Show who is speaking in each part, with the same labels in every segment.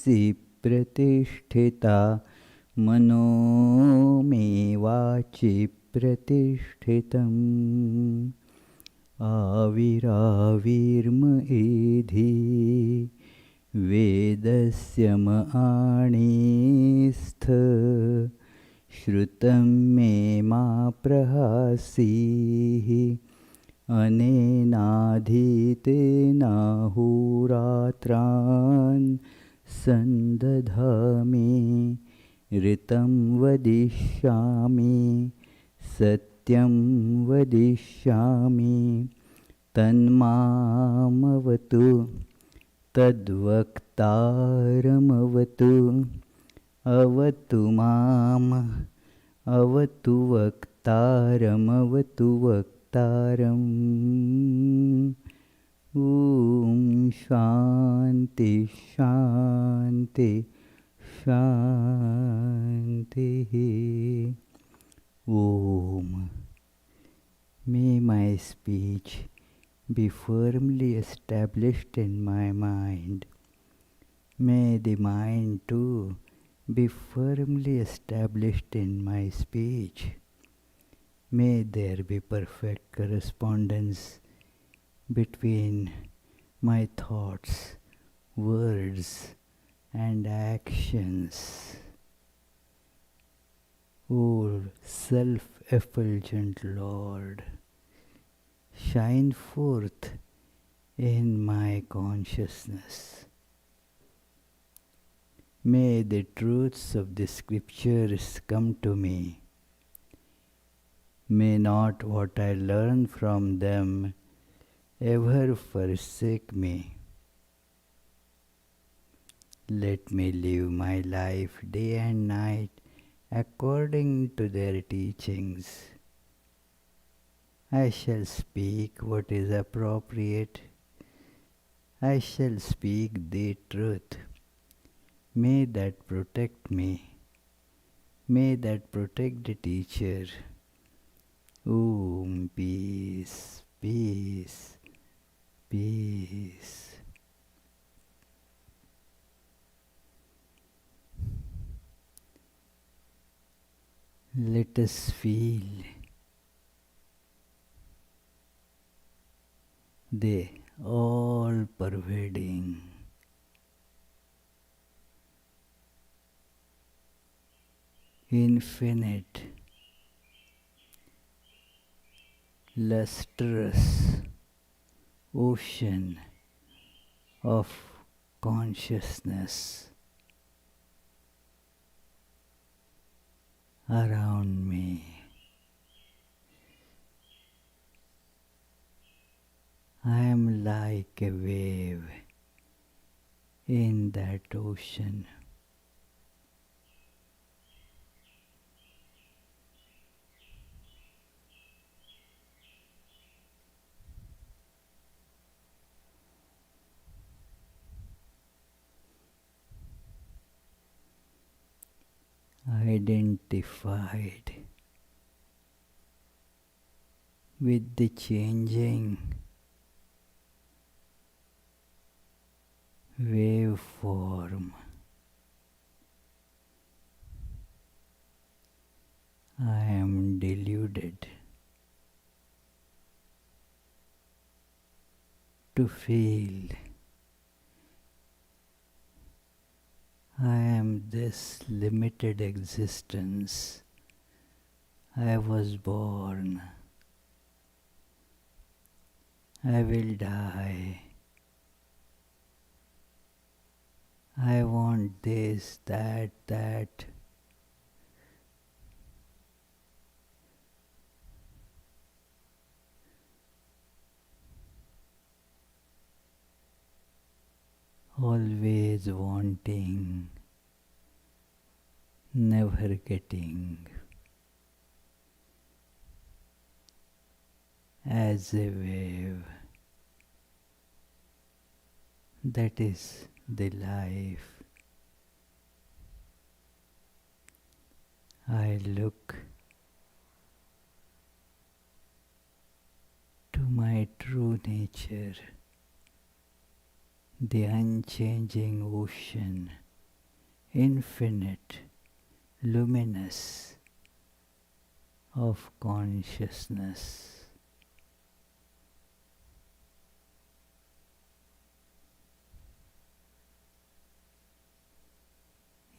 Speaker 1: मनसि प्रतिष्ठिता मनो मे वाचि प्रतिष्ठितम् आविराविर्म एधि वेदस्य मणिस्थ श्रुतं मे मा प्रहासीः अनेनाधीतेनाहुरात्रान् सन्दधामि ऋतं वदिष्यामि सत्यं वदिष्यामि तन्मामवतु तद्वक्तारमवतु अवतु माम् अवतु वक्तारमवतु वक्तारम् ॐ शान्ति शान्ति शान्तिः ॐ May my speech be firmly established in my mind. May the mind too be firmly established in my speech. May there be perfect correspondence between my thoughts, words, and actions. O self-effulgent Lord, shine forth in my consciousness. May the truths of the scriptures come to me. May not what I learn from them ever forsake me. Let me live my life day and night according to their teachings. I shall speak what is appropriate. I shall speak the truth. May that protect me. May that protect the teacher. Om peace, peace, peace. Let us feel the all-pervading, infinite, lustrous ocean of consciousness around me. I am like a wave in that ocean. Identified with the changing waveform. I am deluded to feel I am this limited existence. I was born. I will die. I want this, that, that. Always wanting, never getting. As a wave. That is the life. I look to my true nature, the unchanging ocean infinite, luminous of consciousness.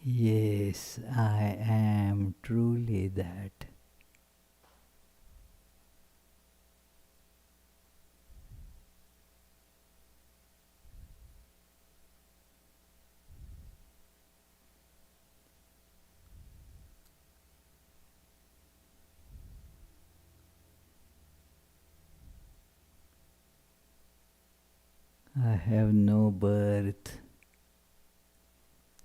Speaker 1: Yes, I am truly that. I have no birth,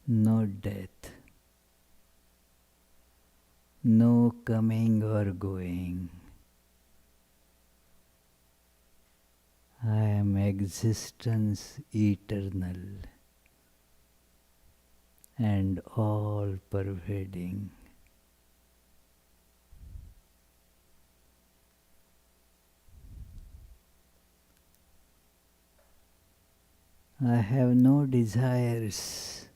Speaker 1: no death, no coming or going. I am existence eternal and all pervading. I have no desires,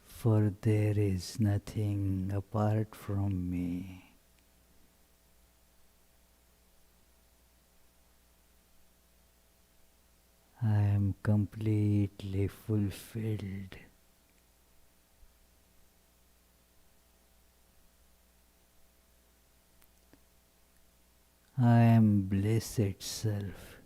Speaker 1: for there is nothing apart from me. I am completely fulfilled. I am bliss itself.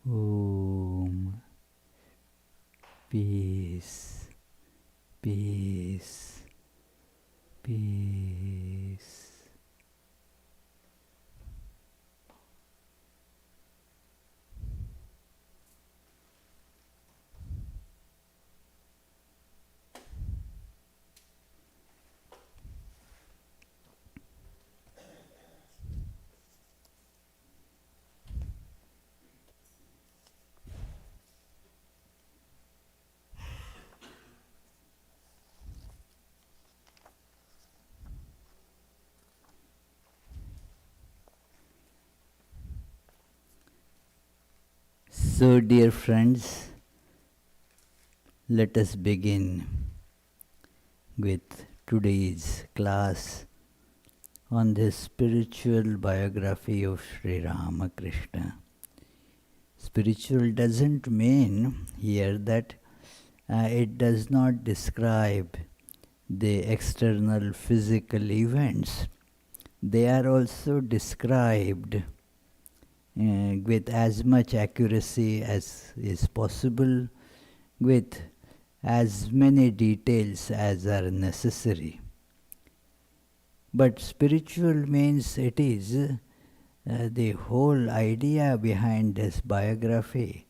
Speaker 1: Om. Peace, peace, peace. So, dear friends, let us begin with today's class on the spiritual biography of Sri Ramakrishna. Spiritual doesn't mean here that it does not describe the external physical events. They are also described with as much accuracy as is possible, with as many details as are necessary. But spiritual means it is the whole idea behind this biography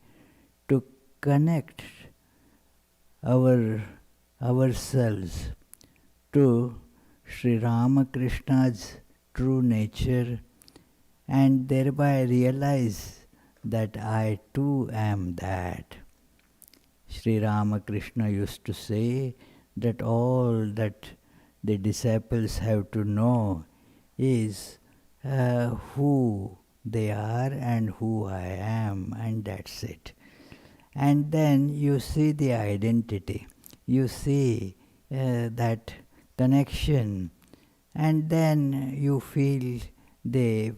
Speaker 1: to connect ourselves to Sri Ramakrishna's true nature and thereby realize that I too am that. Sri Ramakrishna used to say that all that the disciples have to know is who they are and who I am, and that's it. And then you see the identity, you see that connection and then you feel they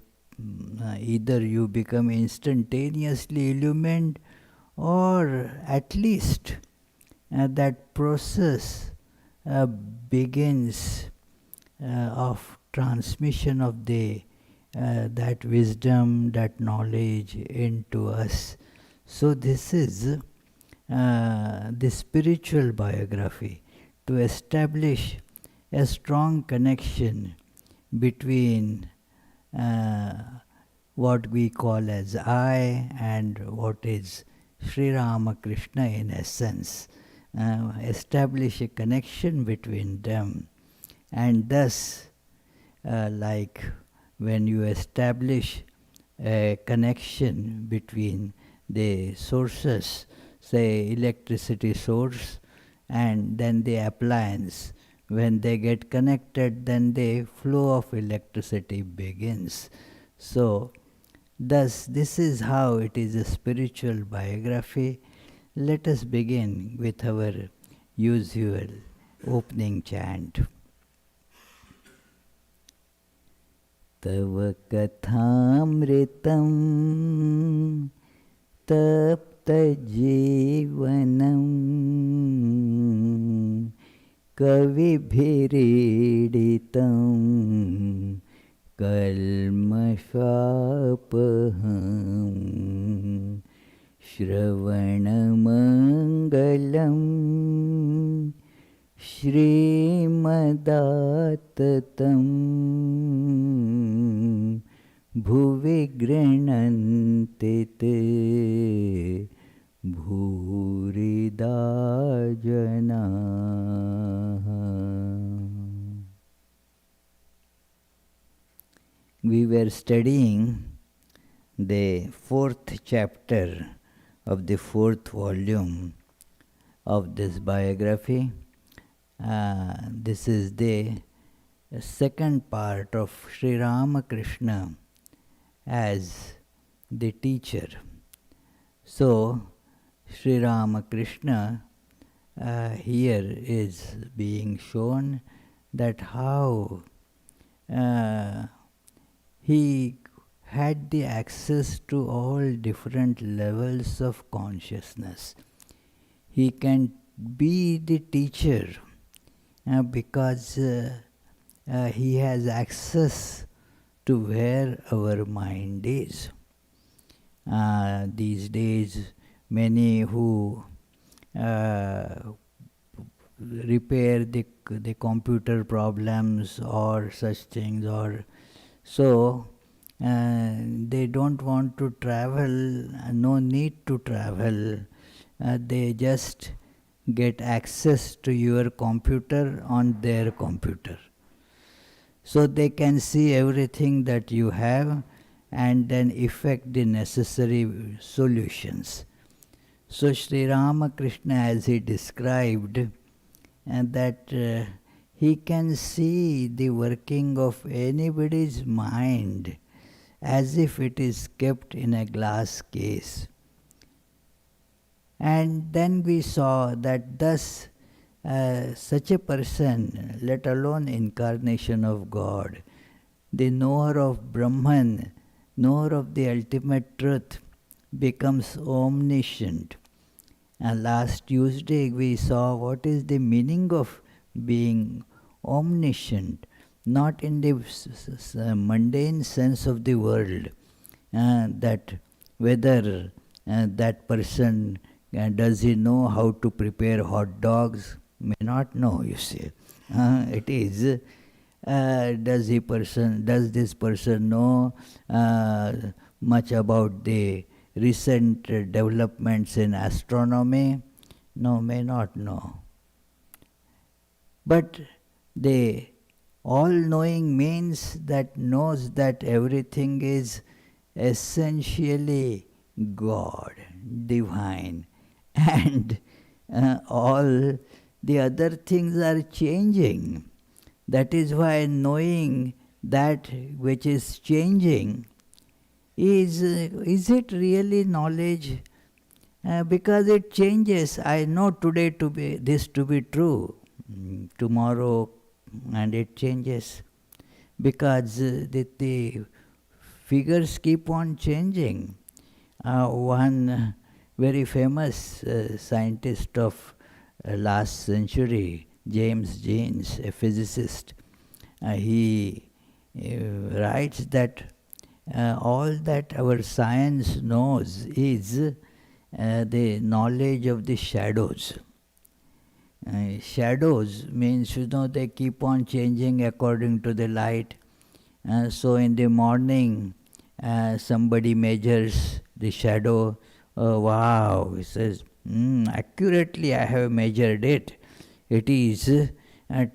Speaker 1: either you become instantaneously illumined, or at least that process begins of transmission of that wisdom, that knowledge into us. So this is the spiritual biography, to establish a strong connection between what we call as I and what is Sri Ramakrishna in essence. Establish a connection between them, and thus like when you establish a connection between the sources, say electricity source and then the appliance, when they get connected, then the flow of electricity begins. So thus this is how it is a spiritual biography. Let us begin with our usual opening chant. Tava kathamritam tapta jivanam kavibhiriditam kalmashapaham Shravanamangalam Shrimadattatam Bhuvi Grinanti te Bhurida Janaha. We were studying the 4th chapter of the 4th volume of this biography. This is the second part of Sri Ramakrishna as the teacher. So, Sri Ramakrishna here is being shown that how he had the access to all different levels of consciousness. He can be the teacher because he has access to where our mind is. These days, many who repair the computer problems or such things, or so they don't want to travel, no need to travel. They just get access to your computer on their computer. So they can see everything that you have and then effect the necessary solutions. So Sri Ramakrishna, as he described, that he can see the working of anybody's mind as if it is kept in a glass case. And then we saw that thus such a person, let alone incarnation of God, the knower of Brahman, knower of the ultimate truth, becomes omniscient. And last Tuesday we saw what is the meaning of being omniscient, not in the mundane sense of the word, that whether that person, does he know how to prepare hot dogs? May not know, you see. It is, does this person know much about the recent developments in astronomy? No, may not know. But the all-knowing means that knows that everything is essentially God, divine, and all the other things are changing. That is why knowing that which is changing is it really knowledge? Because it changes. I know today to be this to be true, tomorrow, and it changes. because the figures keep on changing. One very famous scientist of last century, James Jeans, a physicist, he writes that all that our science knows is the knowledge of the shadows. Shadows means, they keep on changing according to the light. So in the morning, somebody measures the shadow. Oh, wow, he says, accurately I have measured it. It is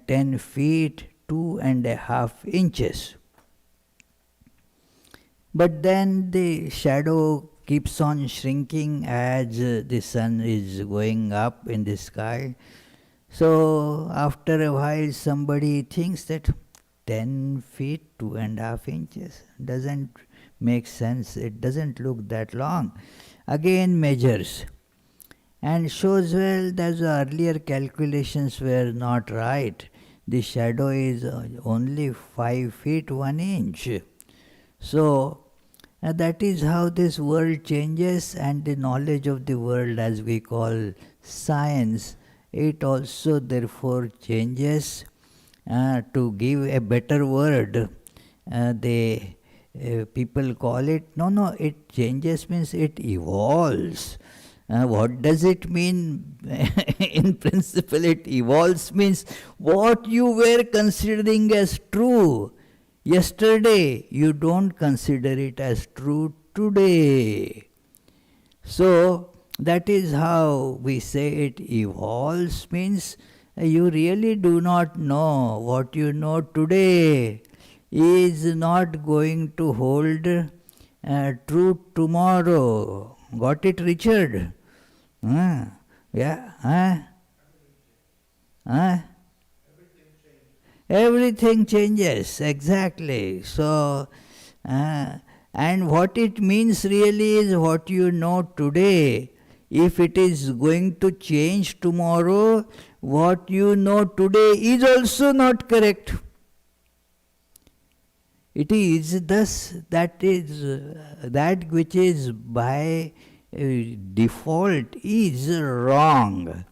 Speaker 1: 10 feet, 2.5 inches. But then the shadow keeps on shrinking as the sun is going up in the sky. So after a while somebody thinks that 10 feet, 2.5 inches doesn't make sense. It doesn't look that long. Again measures and shows, well, those earlier calculations were not right. The shadow is only 5 feet 1 inch. So that is how this world changes, and the knowledge of the world, as we call science, it also therefore changes. To give a better word, people call it, it changes means it evolves. What does it mean? In principle, it evolves means what you were considering as true yesterday, you don't consider it as true today. So that is how we say it evolves, means you really do not know. What you know today is not going to hold true tomorrow. Got it, Richard? Yeah? Everything changes, exactly. So, and what it means really is what you know today. If it is going to change tomorrow, what you know today is also not correct. It is thus that which is by default is wrong.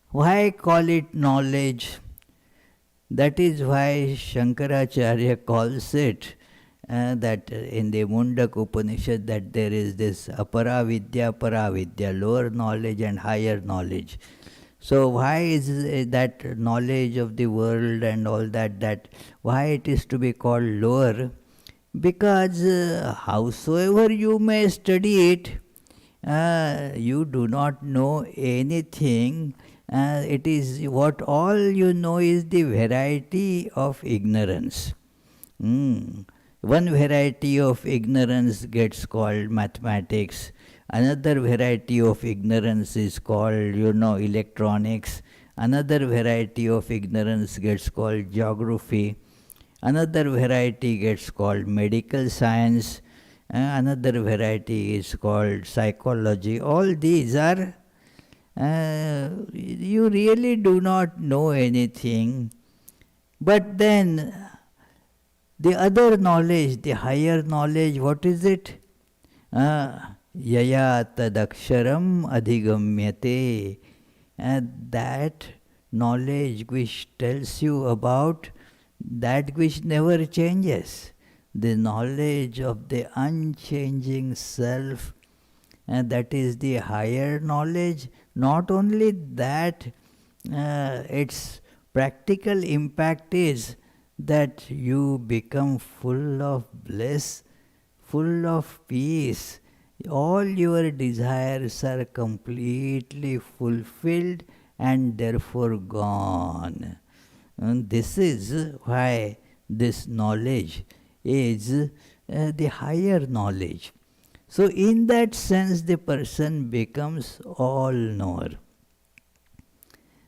Speaker 1: Why call it knowledge? That is why Shankaracharya calls it that in the Mundak Upanishad that there is this aparavidya, lower knowledge and higher knowledge. So why is that knowledge of the world and all that why it is to be called lower? Because howsoever you may study it, you do not know anything. It is what all you know is the variety of ignorance. One variety of ignorance gets called mathematics. Another variety of ignorance is called, electronics. Another variety of ignorance gets called geography. Another variety gets called medical science. Another variety is called psychology. All these are, you really do not know anything. But then, the other knowledge, the higher knowledge, what is it? Yaya tadaksharam adhigamyate. That knowledge which tells you about that which never changes. The knowledge of the unchanging self, and that is the higher knowledge. Not only that, its practical impact is that you become full of bliss, full of peace. All your desires are completely fulfilled and therefore gone. And this is why this knowledge is the higher knowledge. So in that sense the person becomes all-knower.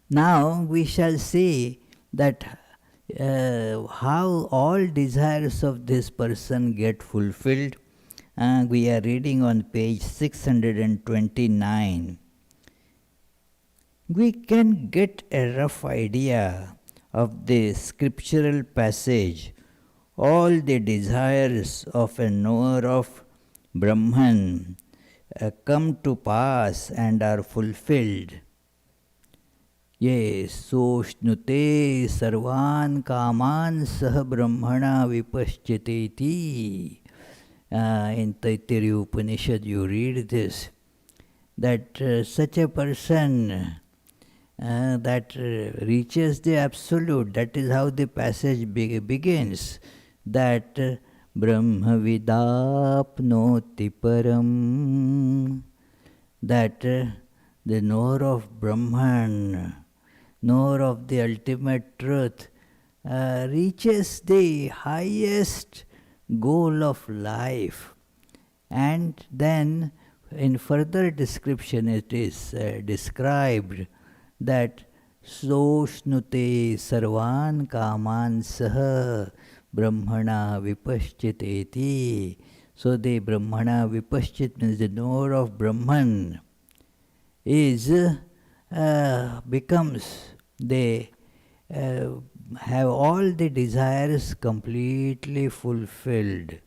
Speaker 1: Now we shall see that how all desires of this person get fulfilled. We are reading on page 629. We can get a rough idea of the scriptural passage, all the desires of a knower of Brahman come to pass and are fulfilled. Ye soshnute sarvan kaman sah brahmana vipaschiteti. In Taittiriya Upanishad you read this, that such a person that reaches the absolute, that is how the passage begins, that Brahma vidapnoti param, that the knower of Brahman, knower of the ultimate truth, reaches the highest goal of life. And then in further description it is described that soshnute sarvan kaman sah brahmana vipaschiteti. So the brahmana vipaschit means the knower of Brahman is becomes, they have all the desires completely fulfilled.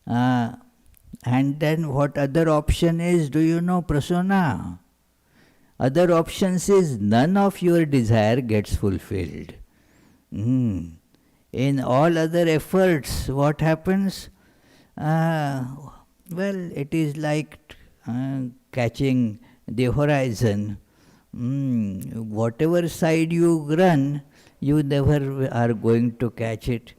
Speaker 1: And then what other option is, do you know, Prasanna? Other options is none of your desire gets fulfilled. In all other efforts, what happens? Well, it is like catching the horizon. Whatever side you run, you never are going to catch it.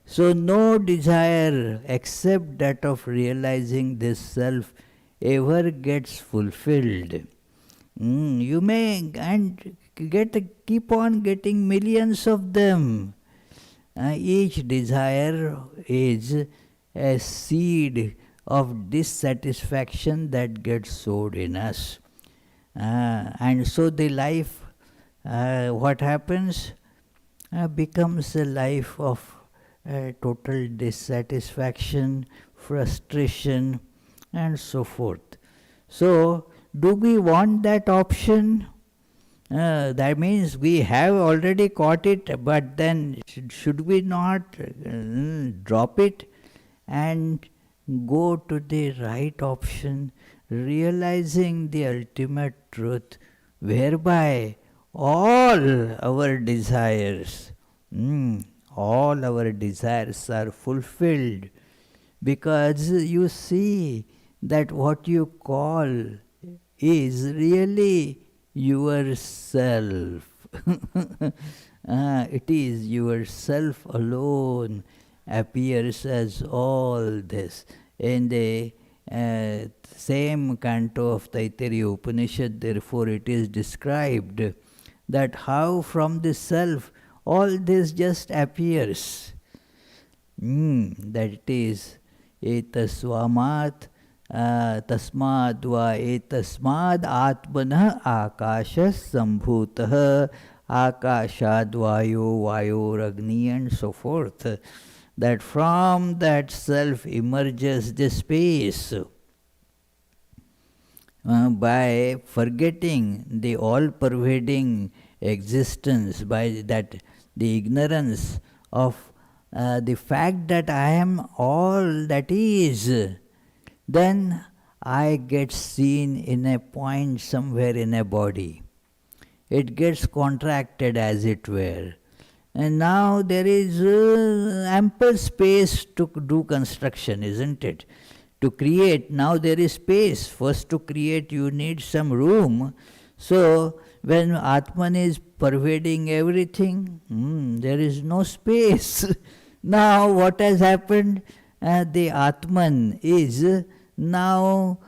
Speaker 1: So no desire except that of realizing this self ever gets fulfilled. You may and keep on getting millions of them. Each desire is a seed of dissatisfaction that gets sowed in us. And so the life, what happens, becomes a life of total dissatisfaction, frustration, and so forth. So, do we want that option? That means we have already caught it, but then should we not drop it and go to the right option, realizing the ultimate truth, whereby all our desires, all our desires are fulfilled, because you see that what you call is really yourself. It is yourself alone appears as all this. In the same canto of Taittiriya Upanishad, therefore, it is described that how from the self all this just appears. That it is etasvamat tasmad va etasmad atmanah akashas sambhutah akashad vayo vayoragni, and so forth. That from that self emerges the space. By forgetting the all-pervading existence, by that the ignorance of the fact that I am all that is, then I get seen in a point somewhere in a body. It gets contracted, as it were. And now there is ample space to do construction, isn't it? To create, now there is space. First to create you need some room. So when Atman is pervading everything, there is no space. Now what has happened? The Atman is now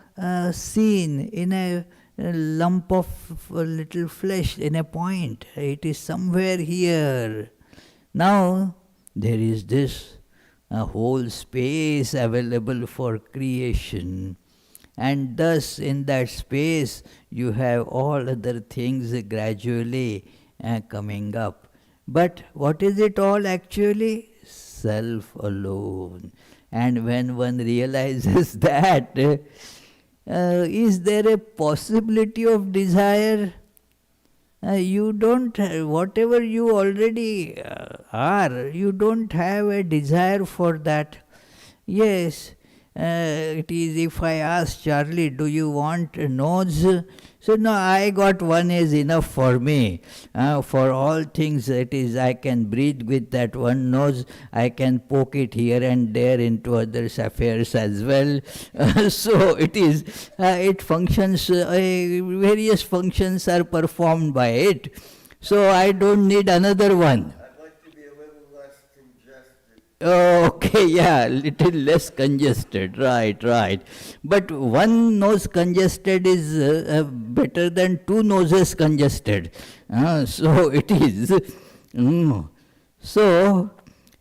Speaker 1: seen in a lump of little flesh, in a point. It is somewhere here. Now there is this whole space available for creation, and thus in that space you have all other things gradually coming up. But what is it all actually? Self alone. And when one realizes that, is there a possibility of desire? You don't, whatever you already are, you don't have a desire for that. Yes, it is if I ask Charlie, do you want a nose? So no, I got one is enough for me. For all things, it is I can breathe with that one nose. I can poke it here and there into others' affairs as well. So it is, it functions. Various functions are performed by it. So I don't need another one.
Speaker 2: I'd like to be a little less congested.
Speaker 1: Okay, yeah, little less congested, right. But one nose congested is better than two noses congested. So it is. So,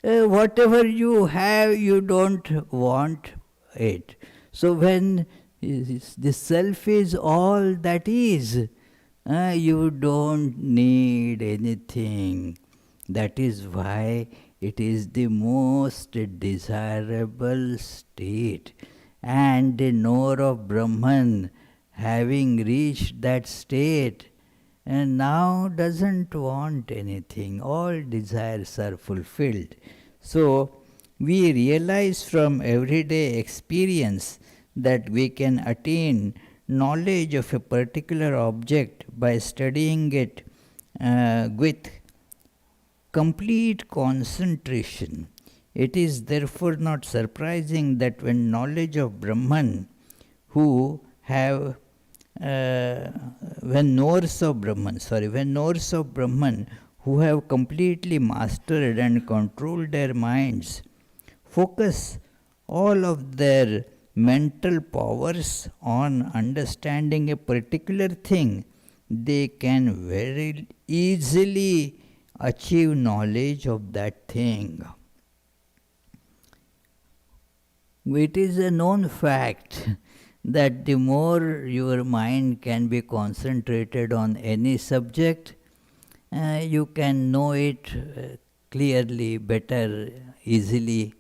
Speaker 1: whatever you have, you don't want it. So when the self is all that is, you don't need anything. That is why it is the most desirable state. And the knower of Brahman, having reached that state, and now doesn't want anything. All desires are fulfilled. So, we realize from everyday experience that we can attain knowledge of a particular object by studying it with complete concentration. It is therefore not surprising that when knowledge of Brahman, who have when knowers of Brahman who have completely mastered and controlled their minds, focus all of their mental powers on understanding a particular thing, they can very easily achieve knowledge of that thing. It is a known fact that the more your mind can be concentrated on any subject, you can know it clearly, better, easily.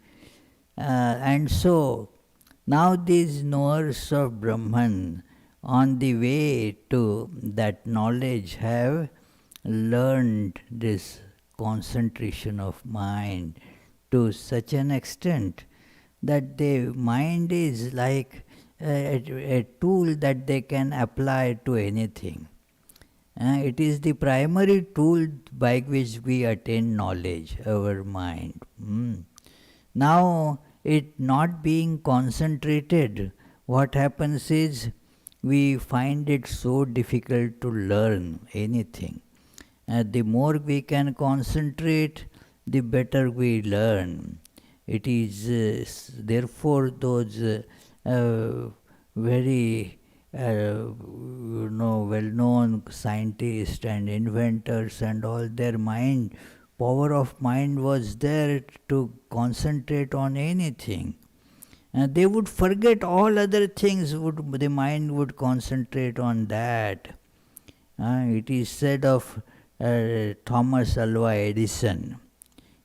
Speaker 1: And so, now these knowers of Brahman on the way to that knowledge have learned this concentration of mind to such an extent that the mind is like a tool that they can apply to anything. It is the primary tool by which we attain knowledge, our mind. Now, it not being concentrated, what happens is we find it so difficult to learn anything. The more we can concentrate, the better we learn. It is therefore those very well-known scientists and inventors and all, their power of mind was there to concentrate on anything. They would forget all other things, the mind would concentrate on that. It is said of Thomas Alva Edison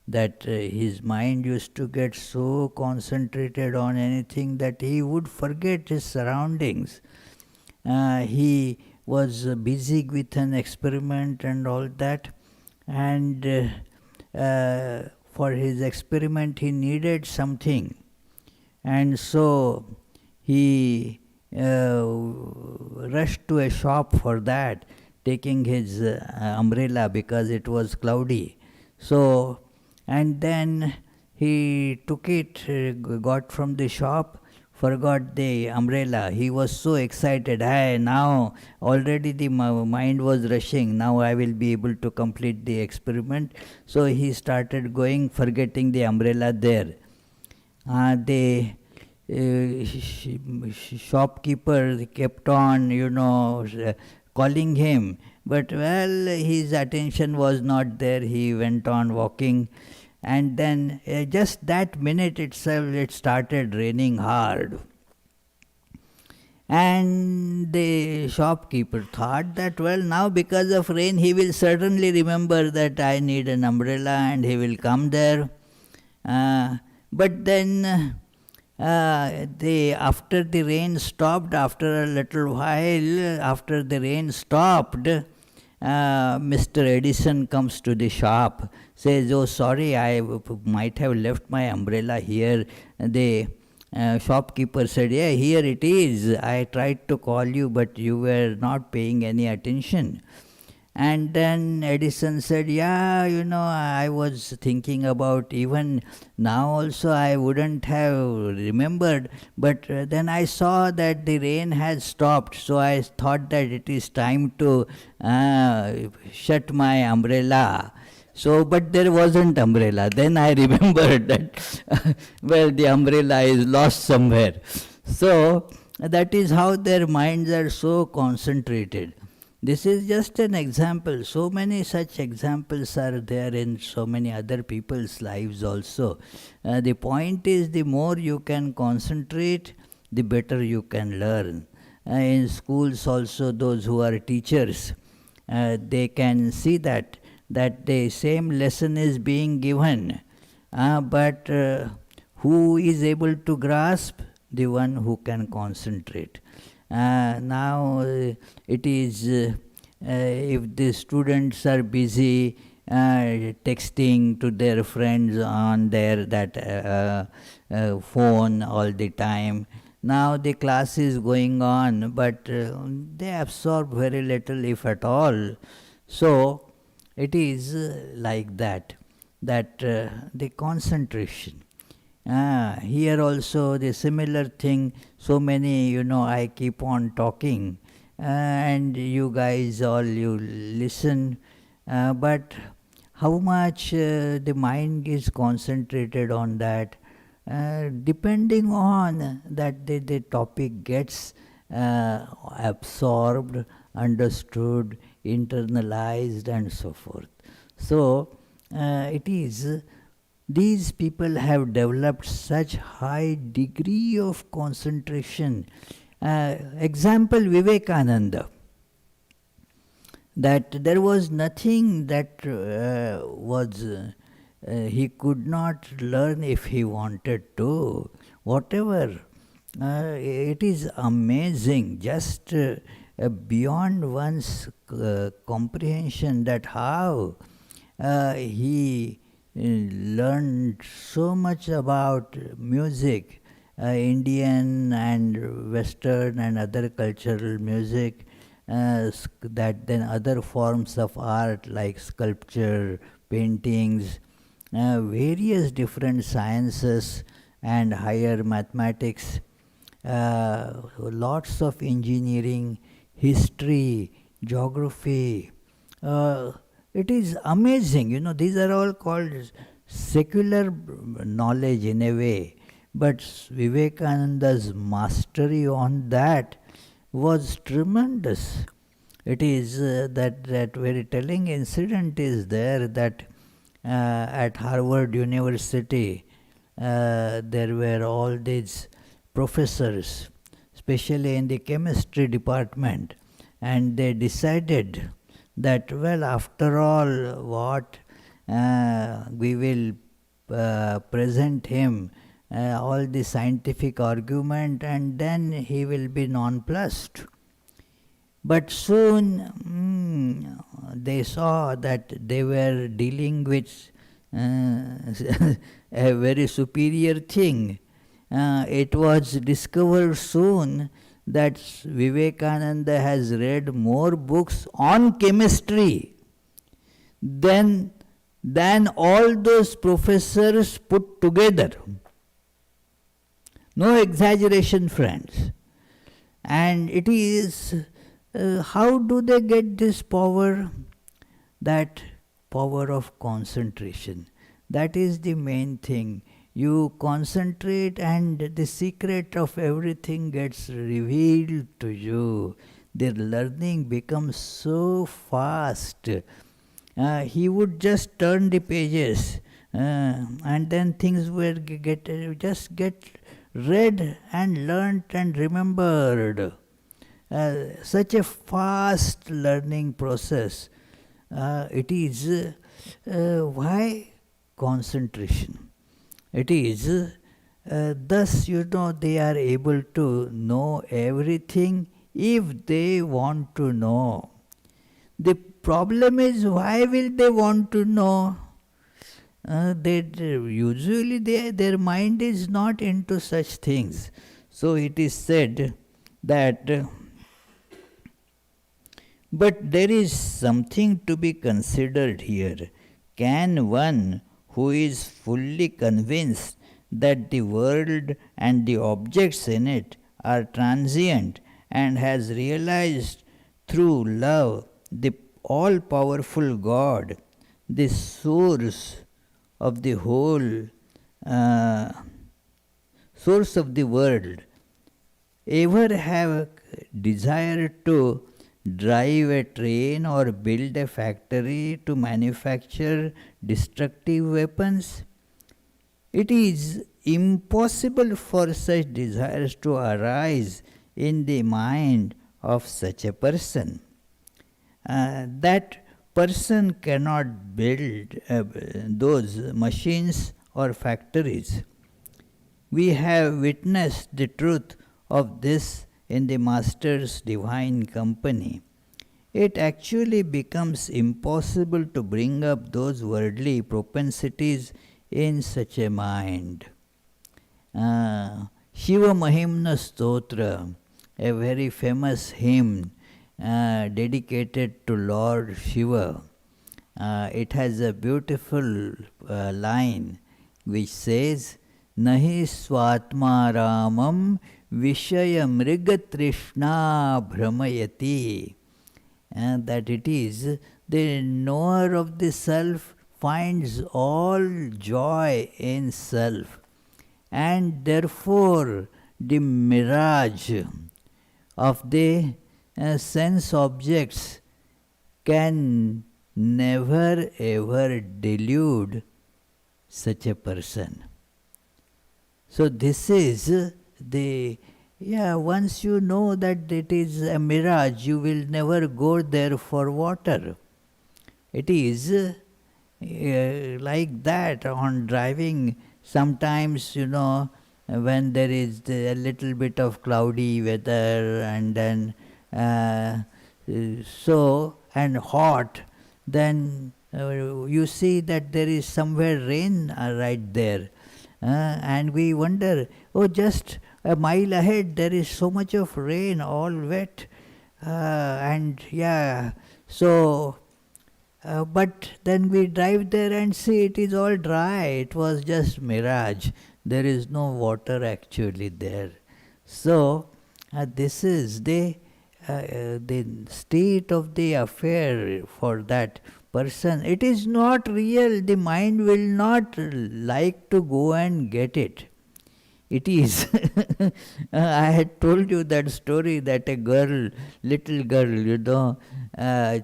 Speaker 1: that his mind used to get so concentrated on anything that he would forget his surroundings. He was busy with an experiment and all that, and for his experiment he needed something, and so he rushed to a shop for that, taking his umbrella because it was cloudy. So, and then he took it, got from the shop, forgot the umbrella. He was so excited. Hey, now already the mind was rushing. Now I will be able to complete the experiment. So he started going, forgetting the umbrella there. The shopkeeper kept on, calling him. But well, his attention was not there. He went on walking. And then just that minute itself, it started raining hard. And the shopkeeper thought that, well, now because of rain, he will certainly remember that I need an umbrella and he will come there. But then after the rain stopped, after a little while, after the rain stopped, Mr. Edison comes to the shop, says, "Oh, sorry, I might have left my umbrella here." The shopkeeper said, "Yeah, here it is. I tried to call you, but you were not paying any attention." And then Edison said, "Yeah, I was thinking about even now also I wouldn't have remembered, but then I saw that the rain has stopped, so I thought that it is time to shut my umbrella." So, but there wasn't umbrella. Then I remembered that, well, the umbrella is lost somewhere. So, that is how their minds are so concentrated. This is just an example. So many such examples are there in so many other people's lives also. The point is, the more you can concentrate, the better you can learn. In schools also, those who are teachers, they can see that the same lesson is being given, but who is able to grasp? The one who can concentrate. Now it is if the students are busy texting to their friends on their phone all the time. Now the class is going on, but they absorb very little, if at all. So it is like that the concentration. Here also the similar thing. So many, I keep on talking, and you guys all, you listen, but how much the mind is concentrated on that, depending on that the topic gets absorbed, understood, internalized, and so forth. So it is, these people have developed such high degree of concentration. Example, Vivekananda, that there was nothing that he could not learn if he wanted to. Whatever. It is amazing, just beyond one's comprehension, that how he learned so much about music, Indian and Western and other cultural music, that then other forms of art like sculpture, paintings, various different sciences and higher mathematics, lots of engineering, history, geography. It is amazing, these are all called secular knowledge in a way. But Vivekananda's mastery on that was tremendous. It is that very telling incident is there, that at Harvard University there were all these professors, especially in the chemistry department, and they decided that, well, after all, what we will present him all the scientific argument, and then he will be nonplussed. But soon they saw that they were dealing with a very superior thing. It was discovered soon that Vivekananda has read more books on chemistry than all those professors put together. No exaggeration, friends. And it is, how do they get this power? That power of concentration. That is the main thing. You concentrate and the secret of everything gets revealed to you. The learning becomes so fast. He would just turn the pages and then things will get read and learnt and remembered. Such a fast learning process. It is why concentration. It is thus, they are able to know everything if they want to know. The problem is, why will they want to know? Usually their mind is not into such things. So it is said that, but there is something to be considered here. Can one who is fully convinced that the world and the objects in it are transient and has realized through love the all-powerful God, the source of the whole, source of the world, ever have desired to drive a train or build a factory to manufacture destructive weapons? It is impossible for such desires to arise in the mind of such a person. That person cannot build those machines or factories. We have witnessed the truth of this in the Master's divine company. It actually becomes impossible to bring up those worldly propensities in such a mind. Shiva Mahimna Stotra, a very famous hymn dedicated to Lord Shiva. It has a beautiful line which says, Nahi swatma ramam vishaya mrigatrishna brahmayati. That it is, the knower of the self finds all joy in self, and therefore the mirage of the sense objects can never ever delude such a person. So this is once you know that it is a mirage, you will never go there for water. It is like that on driving. Sometimes, when there is a little bit of cloudy weather and then and hot, then you see that there is somewhere rain right there. And we wonder, just a mile ahead there is so much of rain, all wet. But then we drive there and see it is all dry. It was just mirage. There is no water actually there. So this is the state of the affair for that person. It is not real. The mind will not like to go and get it. It is. I had told you that story that a girl, little girl,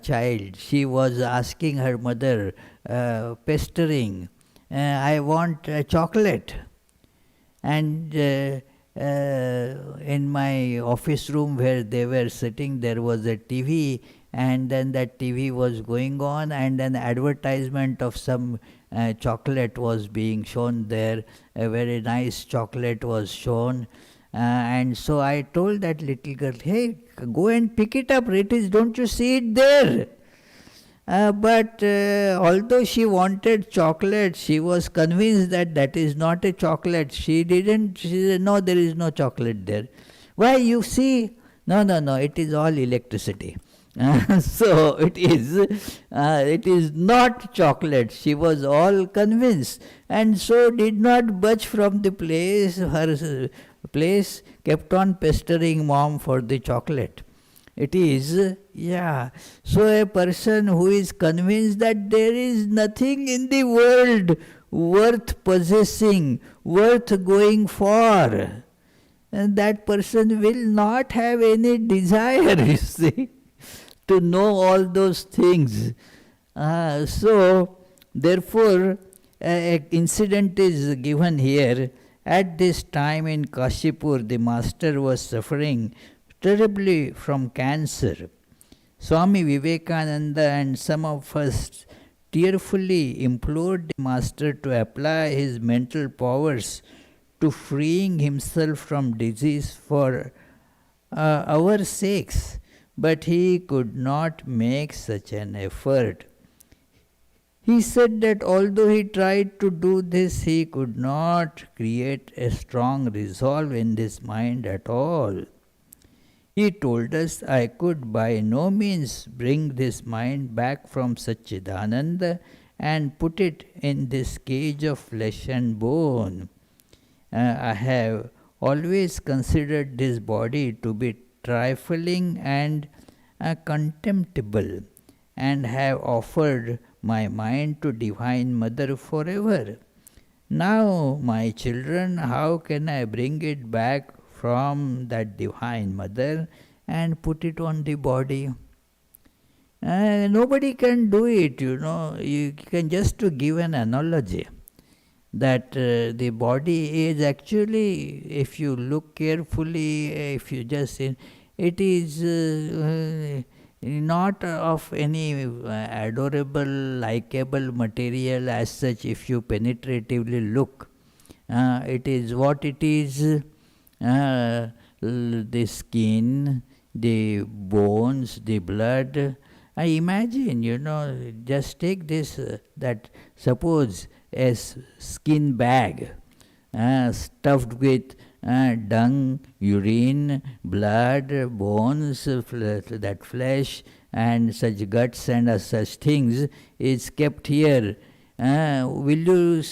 Speaker 1: child, she was asking her mother, pestering, I want chocolate. And in my office room where they were sitting, there was a TV, and then that TV was going on, and an advertisement of some chocolate was being shown there. A very nice chocolate was shown. And so I told that little girl, hey, go and pick it up. Don't you see it there? But although she wanted chocolate, she was convinced that that is not a chocolate. She said, no, there is no chocolate there. Why, you see? No, it is all electricity. So it is not chocolate. She was all convinced, and so did not budge from the place. Her place kept on pestering mom for the chocolate. It is, So a person who is convinced that there is nothing in the world worth possessing, worth going for, and that person will not have any desire, you see, to know all those things. So, therefore, an incident is given here. At this time in Kashipur, the master was suffering terribly from cancer. Swami Vivekananda and some of us tearfully implored the master to apply his mental powers to freeing himself from disease for our sakes. but he could not make such an effort. He said that although he tried to do this, he could not create a strong resolve in his mind at all. He told us, I could by no means bring this mind back from Chetanananda and put it in this cage of flesh and bone. I have always considered this body to be trifling and contemptible, and have offered my mind to Divine Mother forever. Now, my children, how can I bring it back from that Divine Mother and put it on the body? Nobody can do it, You can just to give an analogy that the body is actually, if you look carefully, if you just it is not of any adorable, likable material as such if you penetratively look. It is what it is, the skin, the bones, the blood. I imagine, just take this, that suppose a skin bag stuffed with dung, urine, blood, bones, that flesh and such guts and such things is kept here. Will you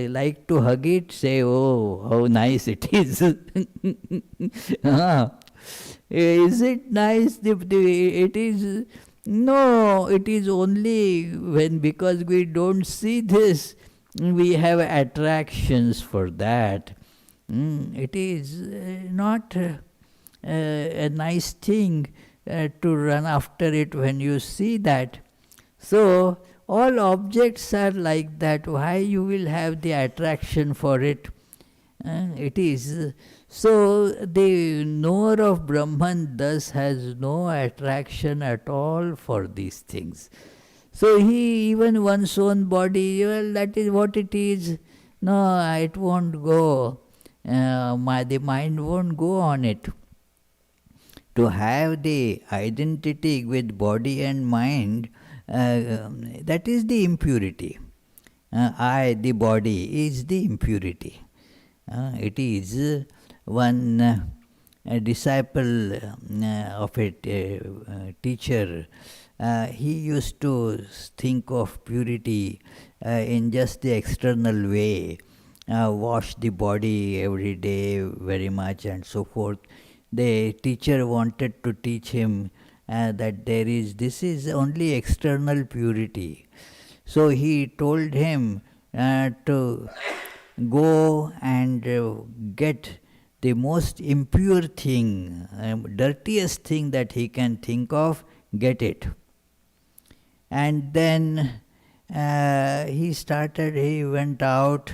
Speaker 1: like to hug it? Say, oh, how nice it is. Is it nice? It is. No, it is only when, because we don't see this, we have attractions for that. It is not a nice thing to run after it when you see that. So, all objects are like that. Why you will have the attraction for it? It is. So, the knower of Brahman thus has no attraction at all for these things. So, he, even one's own body, well, that is what it is. No, it won't go. The mind won't go on it. To have the identity with body and mind, that is the impurity. I, the body, is the impurity. It is one disciple of a teacher. He used to think of purity in just the external way. Wash the body every day very much and so forth. The teacher wanted to teach him that this is only external purity. So he told him to go and get the most impure thing, dirtiest thing that he can think of, get it. And then he went out,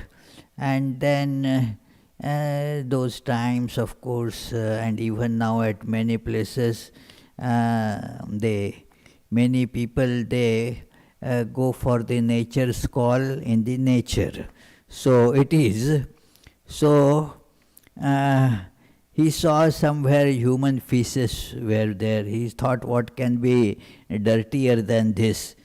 Speaker 1: and then those times, of course, and even now at many places, many people, they go for the nature's call in the nature. So it is. So he saw somewhere human feces were there. He thought, what can be dirtier than this?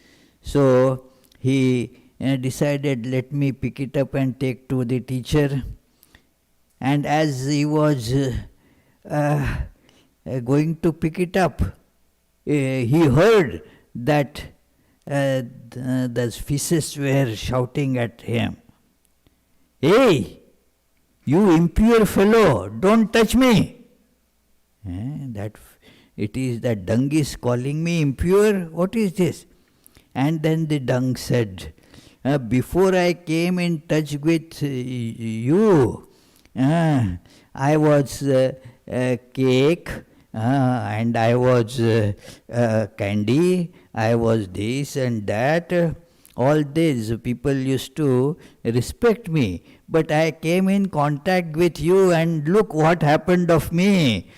Speaker 1: So he decided, let me pick it up and take to the teacher. And as he was going to pick it up, he heard that the feces were shouting at him, "Hey, you impure fellow, don't touch me." It is that dung is calling me impure. What is this? And then the dung said, before I came in touch with you, I was cake, and I was candy, I was this and that. All these people used to respect me, but I came in contact with you and look what happened of me.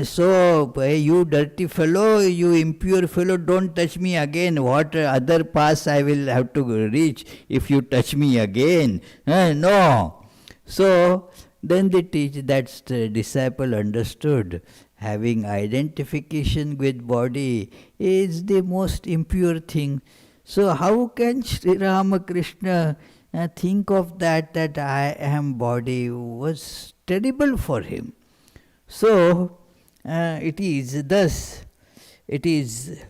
Speaker 1: So, you dirty fellow, you impure fellow, don't touch me again. What other pass I will have to reach if you touch me again? No. So, then that disciple understood, having identification with body is the most impure thing. So how can Sri Ramakrishna think of that I am body was terrible for him. So it is thus, it is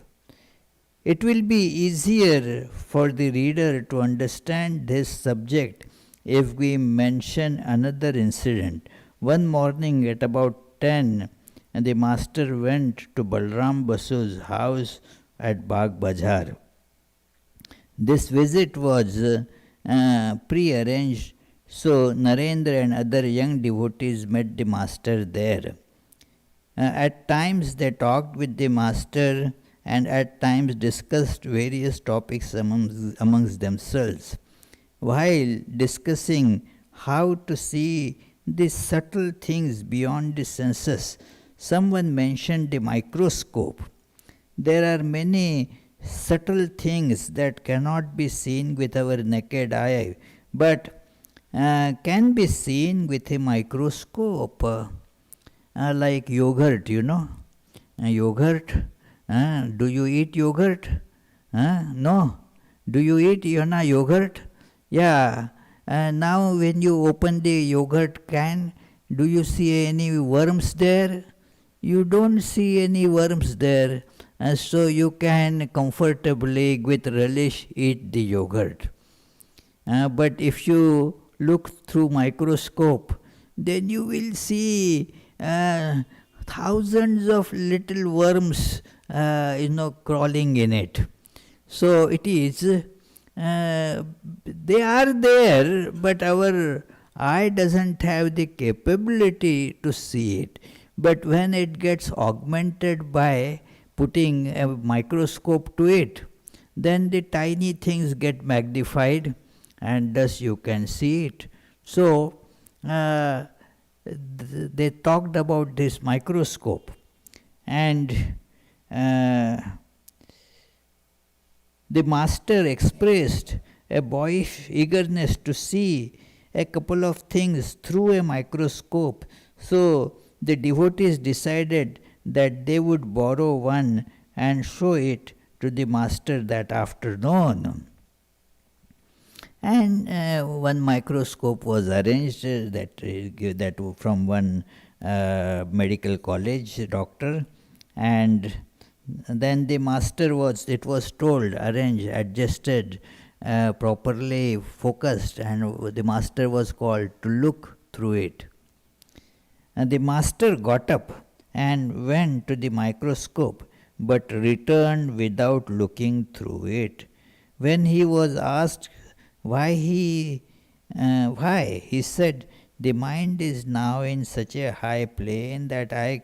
Speaker 1: it will be easier for the reader to understand this subject if we mention another incident. One morning at about 10, the master went to Balram Basu's house at Bagh Bazar. This visit was pre-arranged, so Narendra and other young devotees met the master there. At times they talked with the master and at times discussed various topics amongst themselves. While discussing how to see the subtle things beyond the senses, someone mentioned the microscope. There are many subtle things that cannot be seen with our naked eye, but can be seen with a microscope. Like yogurt, yogurt. Do you eat yogurt? No. Do you eat yogurt? Yeah. Now when you open the yogurt can, do you see any worms there? You don't see any worms there. So you can comfortably, with relish, eat the yogurt. But if you look through microscope, then you will see thousands of little worms crawling in it. So it is, they are there, but our eye doesn't have the capability to see it. But when it gets augmented by putting a microscope to it, then the tiny things get magnified and thus you can see it. So they talked about this microscope, and the master expressed a boyish eagerness to see a couple of things through a microscope. So the devotees decided that they would borrow one and show it to the master that afternoon. And one microscope was arranged that from one medical college doctor, and then the master it was told, arranged, adjusted, properly focused, and the master was called to look through it. And the master got up and went to the microscope, but returned without looking through it. When he was asked why, he said, "The mind is now in such a high plane that I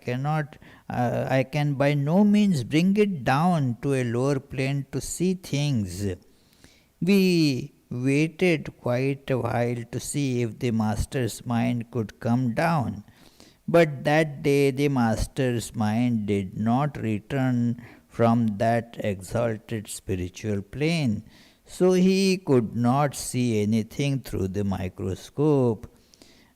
Speaker 1: can by no means bring it down to a lower plane to see things." We waited quite a while to see if the master's mind could come down. But that day the master's mind did not return from that exalted spiritual plane, so he could not see anything through the microscope.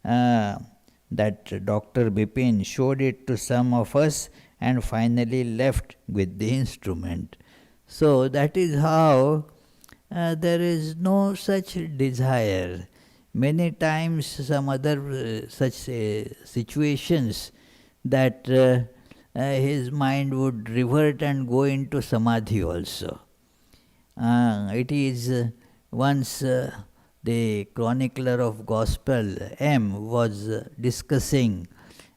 Speaker 1: That Dr. Bipin showed it to some of us and finally left with the instrument. So that is how there is no such desire. Many times some other such situations that his mind would revert and go into samadhi also. It is once the chronicler of gospel M was discussing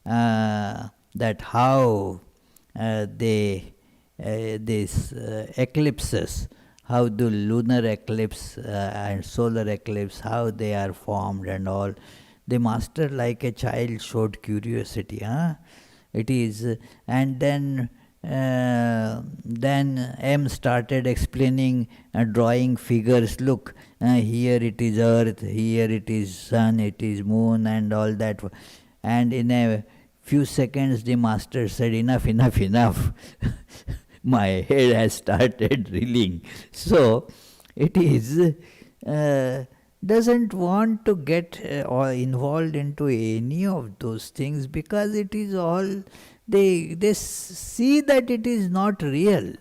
Speaker 1: that how these eclipses, how the lunar eclipse and solar eclipse, how they are formed and all. The master, like a child, showed curiosity. It is, and then M started explaining, drawing figures. Look, here it is earth, here it is sun, it is moon, and all that. And in a few seconds, the master said, "Enough, enough, enough." My head has started reeling. So it is doesn't want to get involved into any of those things, because it is all they see that it is not real.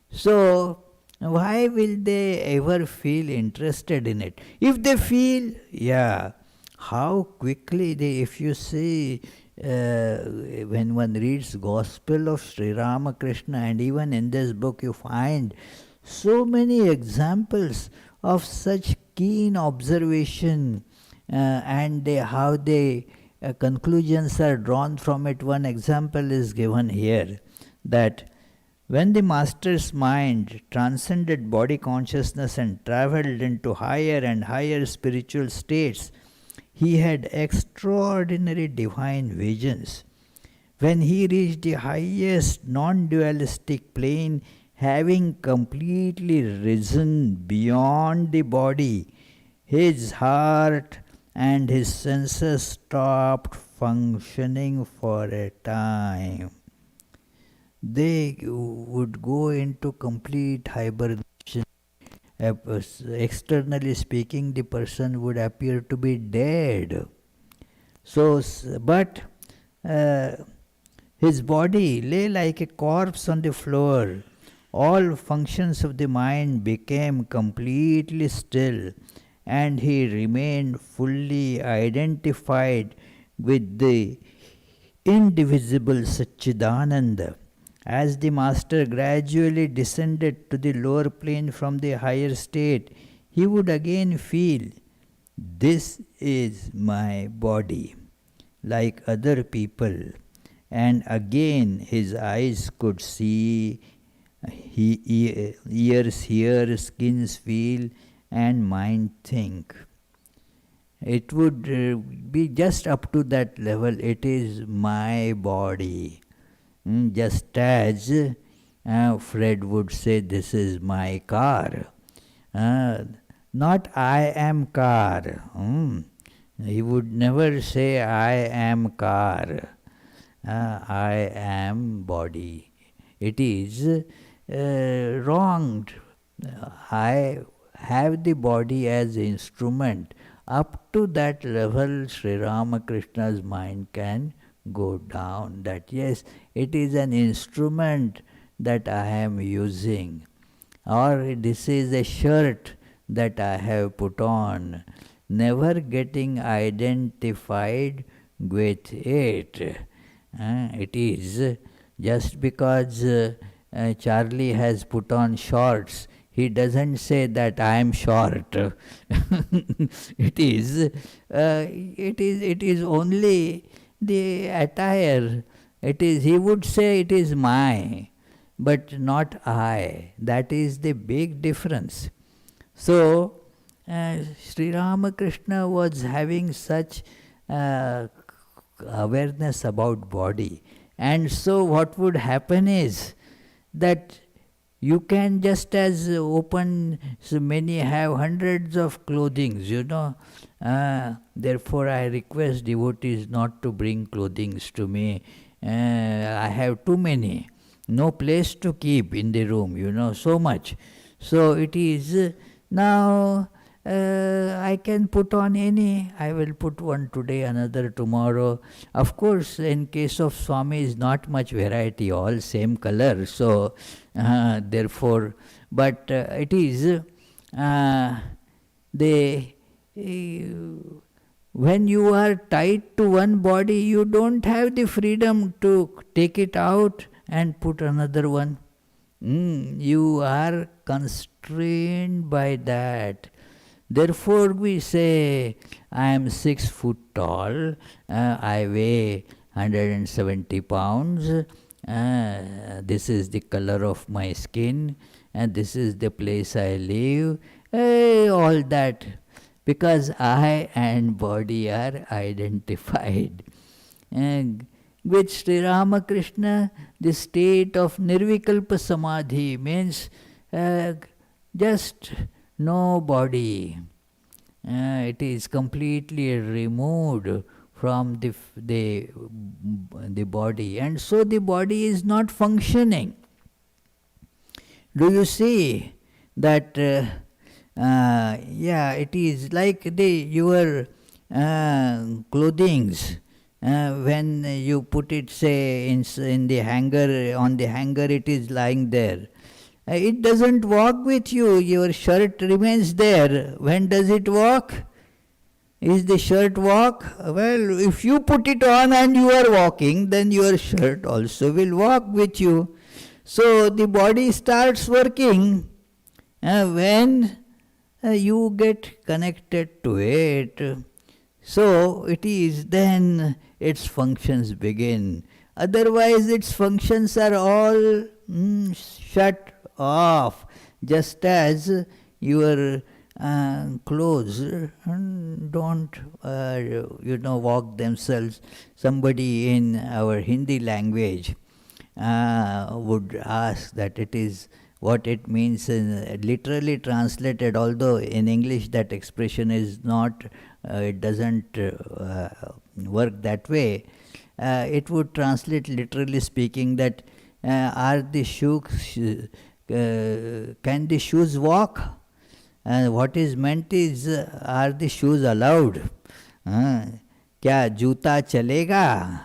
Speaker 1: So why will they ever feel interested in it? If they feel, yeah, how quickly they, if you see, when one reads Gospel of Sri Ramakrishna, and even in this book you find so many examples of such keen observation, and how they conclusions are drawn from it. One example is given here, that when the master's mind transcended body consciousness and travelled into higher and higher spiritual states, he had extraordinary divine visions. When he reached the highest non-dualistic plane, having completely risen beyond the body, his heart and his senses stopped functioning for a time. They would go into complete hibernation. Externally speaking, the person would appear to be dead. So, but his body lay like a corpse on the floor. All functions of the mind became completely still, and he remained fully identified with the indivisible Satchidananda. As the master gradually descended to the lower plane from the higher state, he would again feel, "This is my body," like other people. And again his eyes could see, ears hear, skins feel, and mind think. It would be just up to that level. It is my body. Just as Fred would say, "This is my car." Not "I am car." He would never say, "I am car." I am body. It is wronged. I have the body as instrument. Up to that level, Sri Ramakrishna's mind can go down. That yes, it is an instrument that I am using. Or this is a shirt that I have put on. Never getting identified with it. It is just because Charlie has put on shorts, he doesn't say that I am short. It is only the attire. It is, he would say, it is my, but not I. That is the big difference. So Sri Ramakrishna was having such awareness about body, and so what would happen is that you can just as open, so many have hundreds of clothings, therefore I request devotees not to bring clothings to me. I have too many, no place to keep in the room, so much. So it is now I can put on any. I will put one today, another tomorrow. Of course, in case of Swami is not much variety, all same color. So therefore, but it is when you are tied to one body, you don't have the freedom to take it out and put another one. You are constrained by that. Therefore we say, I am 6 foot tall, I weigh 170 pounds, this is the color of my skin, and this is the place I live, all that, because I and body are identified. And with Sri Ramakrishna, the state of Nirvikalpa Samadhi means just no body. It is completely removed from the body, and so the body is not functioning. Do you see that? It is like your clothings. When you put it, say, in the hanger, on the hanger it is lying there. It doesn't walk with you, your shirt remains there. When does it walk? Is the shirt walk? Well, if you put it on and you are walking, then your shirt also will walk with you. So the body starts working when you get connected to it. So it is then its functions begin. Otherwise its functions are all shut off, just as your clothes don't walk themselves. Somebody in our Hindi language would ask that it is what it means literally translated, although in English that expression is not, it doesn't work that way. It would translate literally speaking that are the shoes, can the shoes walk? What is meant is, are the shoes allowed? क्या जूता चलेगा?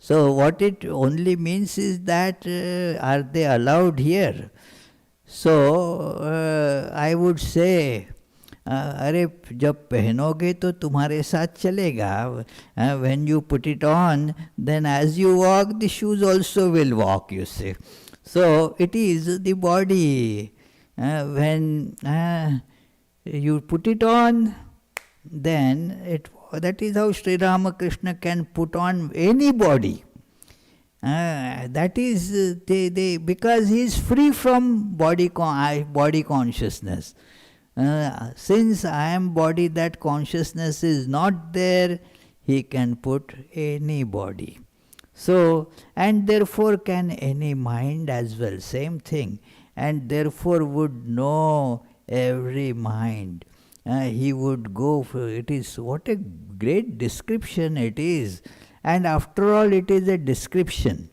Speaker 1: So what it only means is that are they allowed here? So I would say, अरे जब पहनोगे तो तुम्हारे साथ चलेगा. When you put it on, then as you walk, the shoes also will walk, you see. So it is the body. When you put it on, then that is how Sri Ramakrishna can put on anybody. That is because he is free from body consciousness. Since I am body, that consciousness is not there, he can put any body. So, and therefore can any mind as well, same thing. And therefore would know every mind. He would go for it. Is what a great description it is. And after all, it is a description.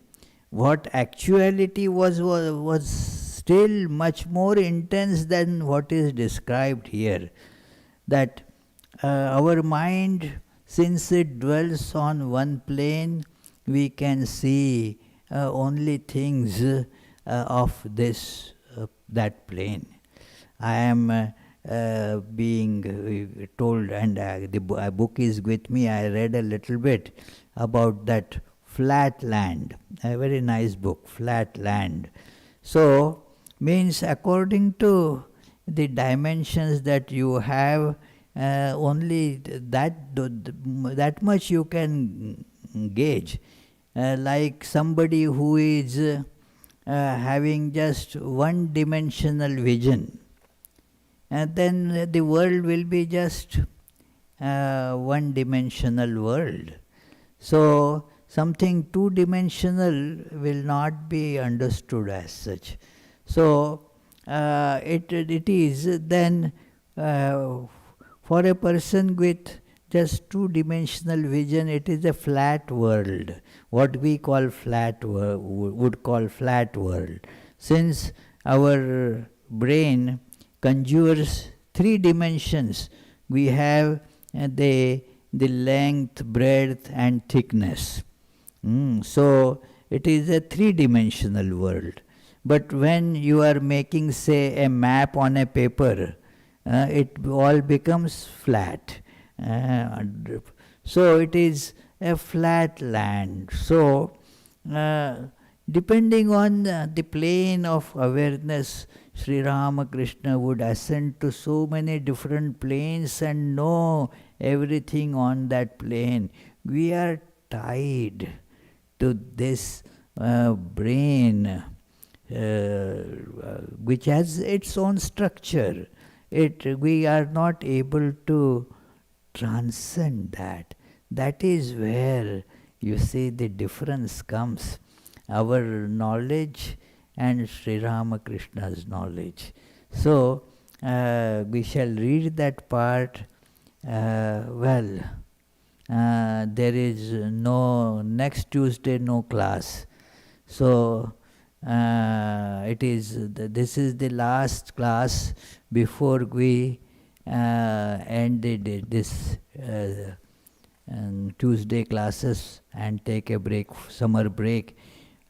Speaker 1: What actuality was still much more intense than what is described here. That our mind, since it dwells on one plane, we can see only things of that plane. I am being told, and the book is with me, I read a little bit about that flat land, a very nice book, Flat Land. So, means according to the dimensions that you have, only that much you can gauge. Like somebody who is having just one-dimensional vision, and then the world will be just one-dimensional world. So something two-dimensional will not be understood as such. So it is then for a person with just two-dimensional vision, it is a flat world. What we call flat would call flat world. Since our brain conjures three dimensions, we have the length, breadth, and thickness. So it is a three-dimensional world. But when you are making, say, a map on a paper, it all becomes flat. So it is a flat land. So depending on the plane of awareness, Sri Ramakrishna would ascend to so many different planes and know everything on that plane. We are tied to this brain which has its own structure. We are not able to transcend that. That is where you see the difference comes. Our knowledge and Sri Ramakrishna's knowledge. So we shall read that part. There is next Tuesday no class. So this is the last class before we end this Tuesday classes and take a break, summer break.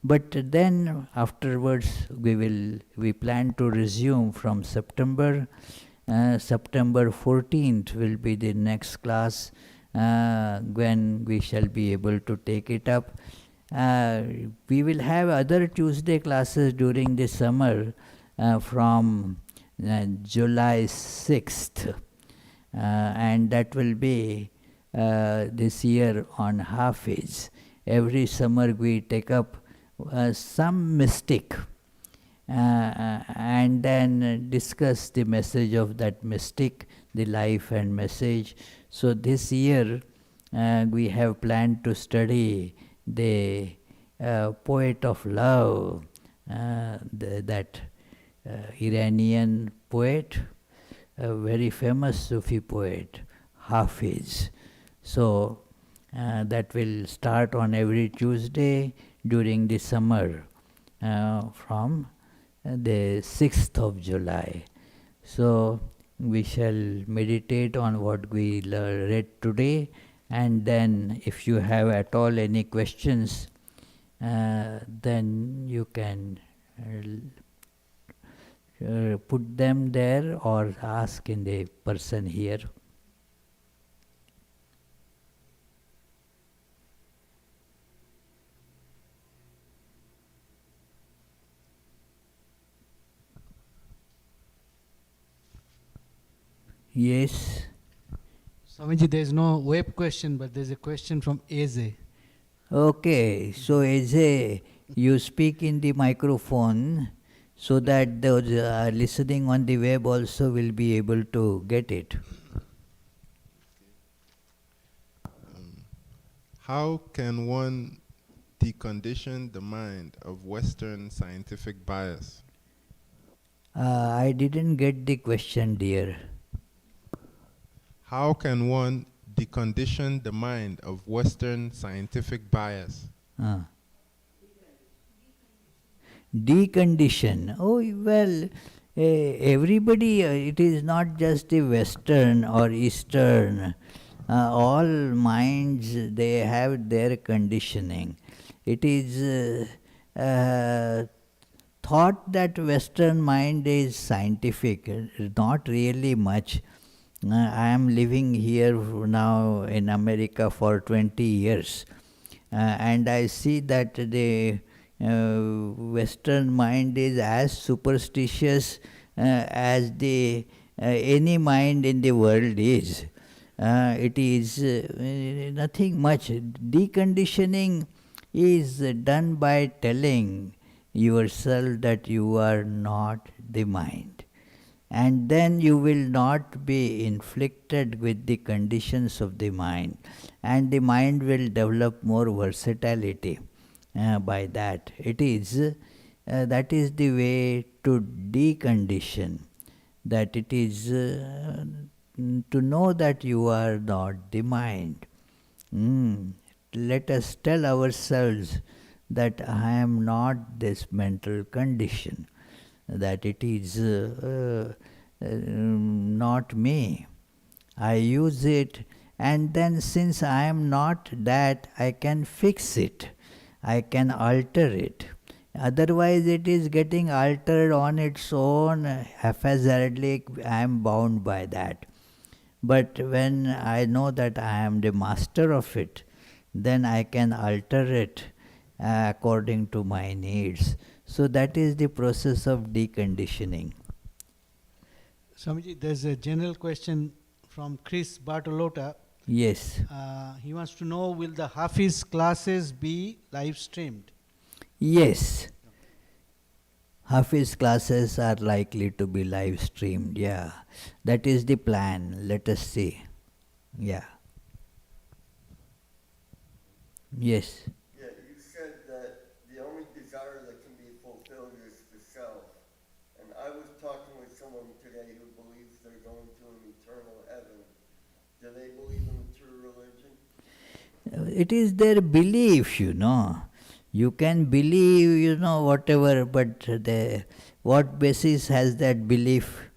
Speaker 1: But then afterwards we plan to resume from September. September 14th will be the next class when we shall be able to take it up. We will have other Tuesday classes during the summer from July 6th, and that will be this year on Hafiz. Every summer we take up some mystic and then discuss the message of that mystic, the life and message. So this year we have planned to study the poet of love, that Iranian poet, a very famous Sufi poet, Hafiz. So that will start on every Tuesday during the summer from the 6th of July. So we shall meditate on what we read today, and then if you have at all any questions, then you can put them there or ask in the person here. Yes.
Speaker 3: Swamiji, there is no web question, but there is a question from Eze.
Speaker 1: Okay, so Eze, you speak in the microphone so that those listening on the web also will be able to get it.
Speaker 4: How can one decondition the mind of Western scientific bias?
Speaker 1: I didn't get the question, dear.
Speaker 4: How can one decondition the mind of Western scientific bias?
Speaker 1: Decondition. Oh, well, everybody, it is not just the Western or Eastern. All minds, they have their conditioning. It is thought that Western mind is scientific, not really much. I am living here now in America for 20 years, and I see that the Western mind is as superstitious as the any mind in the world is. It is nothing much. Deconditioning is done by telling yourself that you are not the mind. And then you will not be inflicted with the conditions of the mind, and the mind will develop more versatility by that. It is that is the way to decondition, that it is to know that you are not the mind. Let us tell ourselves that I am not this mental condition, that it is not me. I use it, and then since I am not that, I can fix it. I can alter it. Otherwise it is getting altered on its own haphazardly. I am bound by that. But when I know that I am the master of it, then I can alter it according to my needs. So that is the process of deconditioning.
Speaker 3: Swamiji, there's a general question from Chris Bartolota.
Speaker 1: Yes.
Speaker 3: He wants to know, will the Hafiz classes be live streamed?
Speaker 1: Yes. Hafiz classes are likely to be live streamed, yeah. That is the plan. Let us see. Yeah. Yes.
Speaker 2: Yeah, you said that the only desire that can be fulfilled is the self. And I was talking with someone today who believes they're going to an eternal heaven. Do they believe in a true religion?
Speaker 1: It is their belief, you know. You can believe, you know, whatever, but what basis has that belief?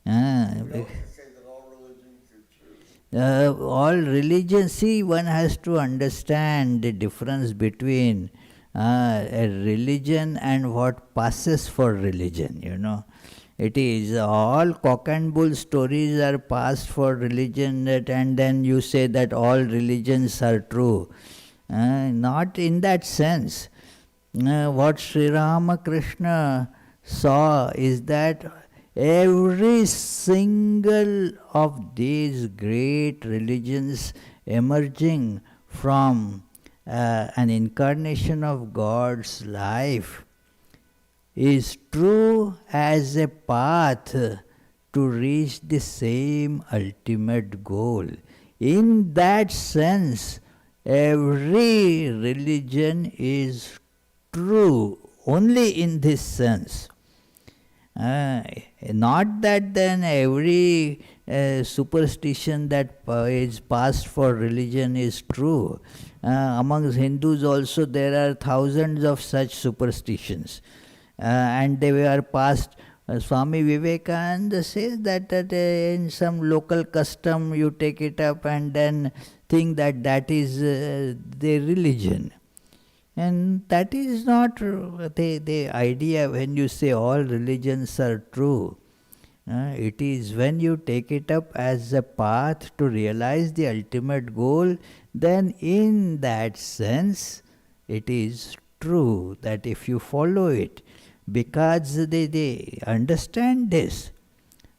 Speaker 2: You also say that all religions are true.
Speaker 1: All religions, see, one has to understand the difference between a religion and what passes for religion, It is all cock and bull stories are passed for religion, and then you say that all religions are true. Not in that sense. What Sri Ramakrishna saw is that every single of these great religions emerging from an incarnation of God's life is true as a path to reach the same ultimate goal. In that sense, every religion is true only in this sense. Not that then every superstition that is passed for religion is true. Amongst Hindus also there are thousands of such superstitions. And they were passed. Swami Vivekananda says that in some local custom you take it up and then think that that is the religion. And that is not the idea when you say all religions are true. It is when you take it up as a path to realize the ultimate goal, then in that sense it is true that if you follow it, because they understand this,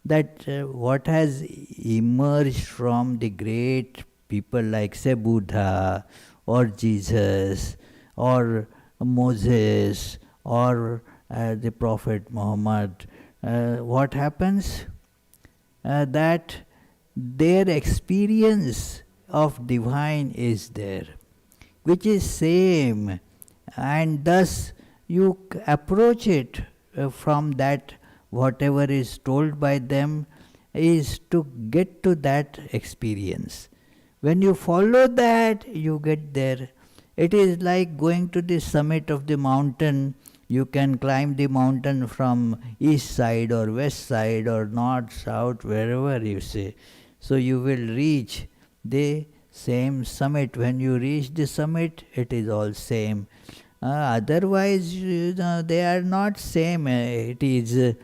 Speaker 1: that what has emerged from the great people like say Buddha or Jesus or Moses or the Prophet Muhammad, what happens? That their experience of divine is there, which is same, and thus you approach it from that whatever is told by them is to get to that experience. When you follow that, you get there. It is like going to the summit of the mountain. You can climb the mountain from east side or west side or north, south, wherever you say. So you will reach the same summit. When you reach the summit, it is all same. Otherwise, they are not same. It is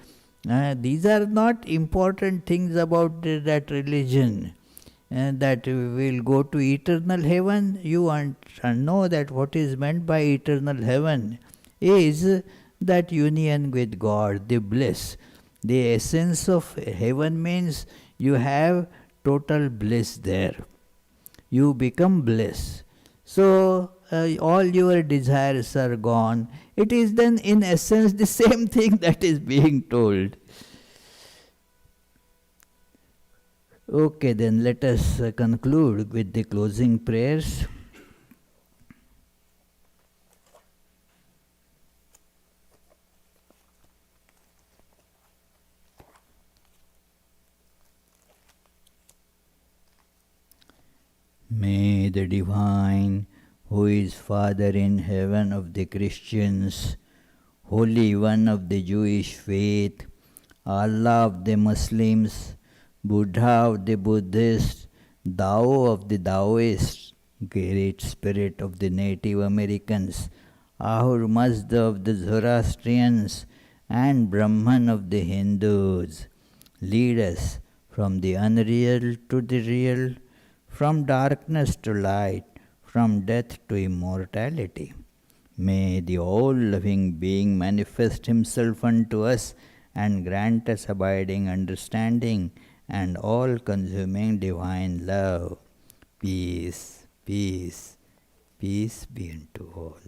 Speaker 1: these are not important things about that religion. That will go to eternal heaven. You want to know that what is meant by eternal heaven is that union with God, the bliss. The essence of heaven means you have total bliss there. You become bliss. So all your desires are gone. It is then in essence the same thing that is being told. Okay, then let us conclude with the closing prayers. May the Divine, who is Father in heaven of the Christians, Holy One of the Jewish faith, Allah of the Muslims, Buddha of the Buddhists, Tao of the Taoists, Great Spirit of the Native Americans, Ahur Mazda of the Zoroastrians, and Brahman of the Hindus, lead us from the unreal to the real, from darkness to light, from death to immortality. May the all-loving being manifest himself unto us and grant us abiding understanding and all-consuming divine love. Peace, peace, peace be unto all.